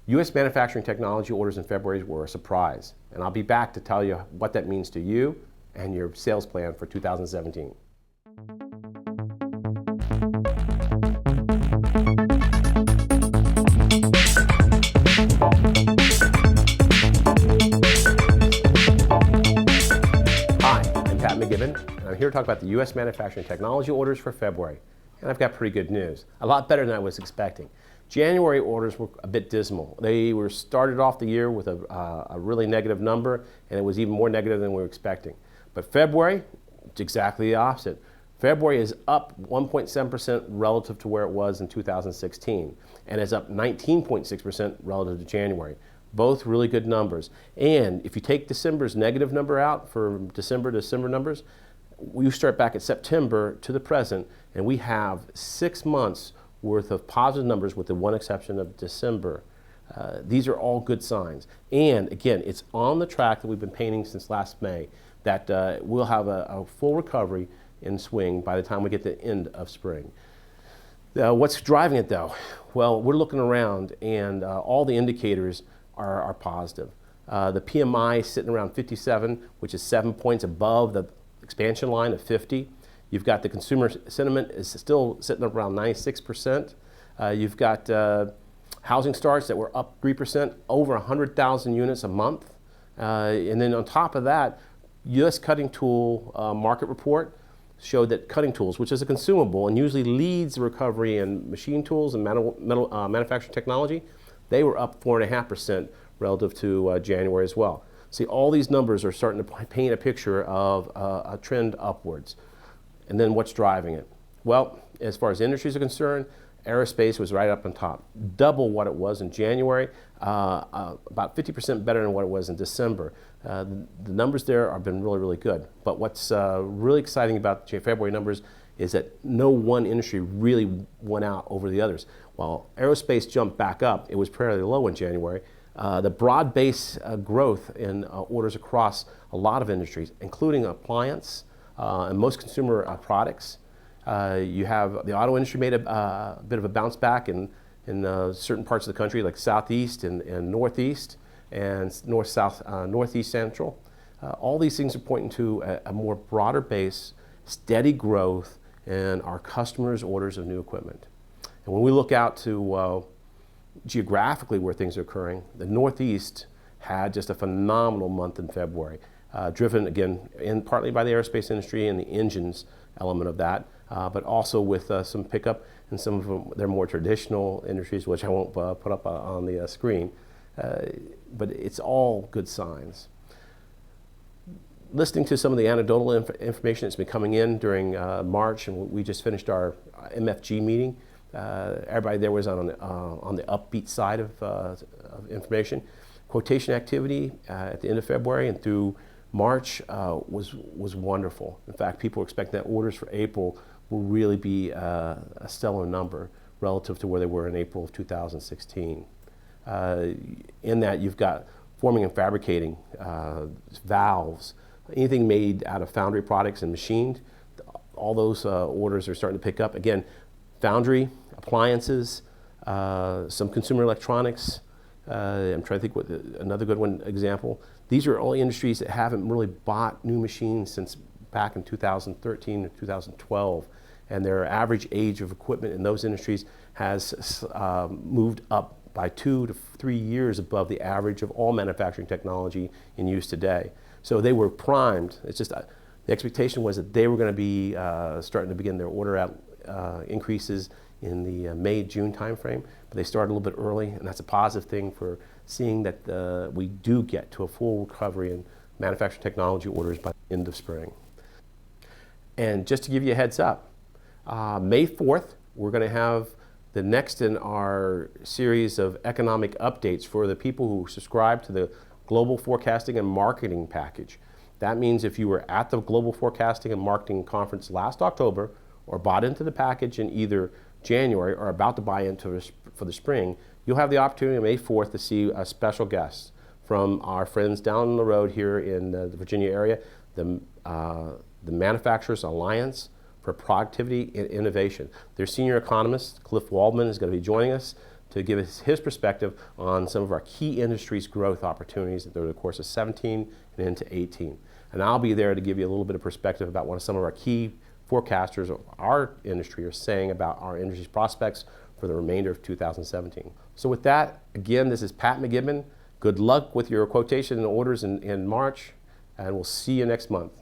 U.S. manufacturing technology orders in February were a surprise, and I'll be back to tell you what that means to you and your sales plan for 2017. And I'm here to talk about the U.S. manufacturing technology orders for February. And I've got pretty good news. A lot better than I was expecting. January orders were a bit dismal. They were started off the year with a really negative number, and it was even more negative than we were expecting. But February, it's exactly the opposite. February is up 1.7% relative to where it was in 2016, and is up 19.6% relative to January. Both really good numbers. And if you take December's negative number out for December to December numbers, we start back at September to the present, and we have 6 months worth of positive numbers with the one exception of December. These are all good signs. And again, it's on the track that we've been painting since last May, that we'll have a full recovery in swing by the time we get to the end of spring. What's driving it though? Well, we're looking around, and all the indicators are positive. The PMI is sitting around 57, which is 7 points above the expansion line of 50. You've got the consumer sentiment is still sitting around 96%. You've got housing starts that were up 3%, over 100,000 units a month. And then on top of that, U.S. cutting tool market report showed that cutting tools, which is a consumable and usually leads the recovery in machine tools and manufacturing technology, they were up 4.5% relative to January as well. See, all these numbers are starting to paint a picture of a trend upwards. And then what's driving it? Well, as far as industries are concerned, aerospace was right up on top, double what it was in January, about 50% better than what it was in December. The numbers there have been really, really good. But what's really exciting about the February numbers is that no one industry really went out over the others. While aerospace jumped back up, it was fairly low in January. The broad-based growth in orders across a lot of industries, including appliance and most consumer products. You have the auto industry made a bit of a bounce back in certain parts of the country, like Southeast and Northeast and North-South, Northeast Central. All these things are pointing to a more broader base, steady growth in our customers' orders of new equipment. And when we look out to geographically where things are occurring, the Northeast had just a phenomenal month in February, driven again partly by the aerospace industry and the engines element of that, but also with some pickup in some of their more traditional industries, which I won't put up on the screen. But it's all good signs. Listening to some of the anecdotal information that's been coming in during March, and we just finished our MFG meeting. Everybody there was on the upbeat side of information. Quotation activity at the end of February and through March was wonderful. In fact, people were expecting that orders for April will really be a stellar number relative to where they were in April of 2016. In that, you've got forming and fabricating, valves, anything made out of foundry products and machined. All those orders are starting to pick up. Again, foundry, appliances, some consumer electronics. I'm trying to think what another good one example. These are all industries that haven't really bought new machines since back in 2013 or 2012, and their average age of equipment in those industries has moved up by 2 to 3 years above the average of all manufacturing technology in use today. So they were primed. It's just the expectation was that they were going to be starting to begin their order out increases in the May-June timeframe, but they started a little bit early, and that's a positive thing for seeing that we do get to a full recovery in manufacturing technology orders by the end of spring. And just to give you a heads up, May 4th, we're going to have the next in our series of economic updates for the people who subscribe to the Global Forecasting and Marketing Package. That means if you were at the Global Forecasting and Marketing Conference last October or bought into the package in either January or about to buy into for the spring, you'll have the opportunity on May 4th to see a special guest from our friends down the road here in the Virginia area, the Manufacturers Alliance for Productivity and Innovation. Their senior economist, Cliff Waldman, is going to be joining us to give us his perspective on some of our key industries growth opportunities through the course of 17 and into 18. And I'll be there to give you a little bit of perspective about what some of our key forecasters of our industry are saying about our industry's prospects for the remainder of 2017. So with that, again, this is Pat McGibbon. Good luck with your quotation and orders in March, and we'll see you next month.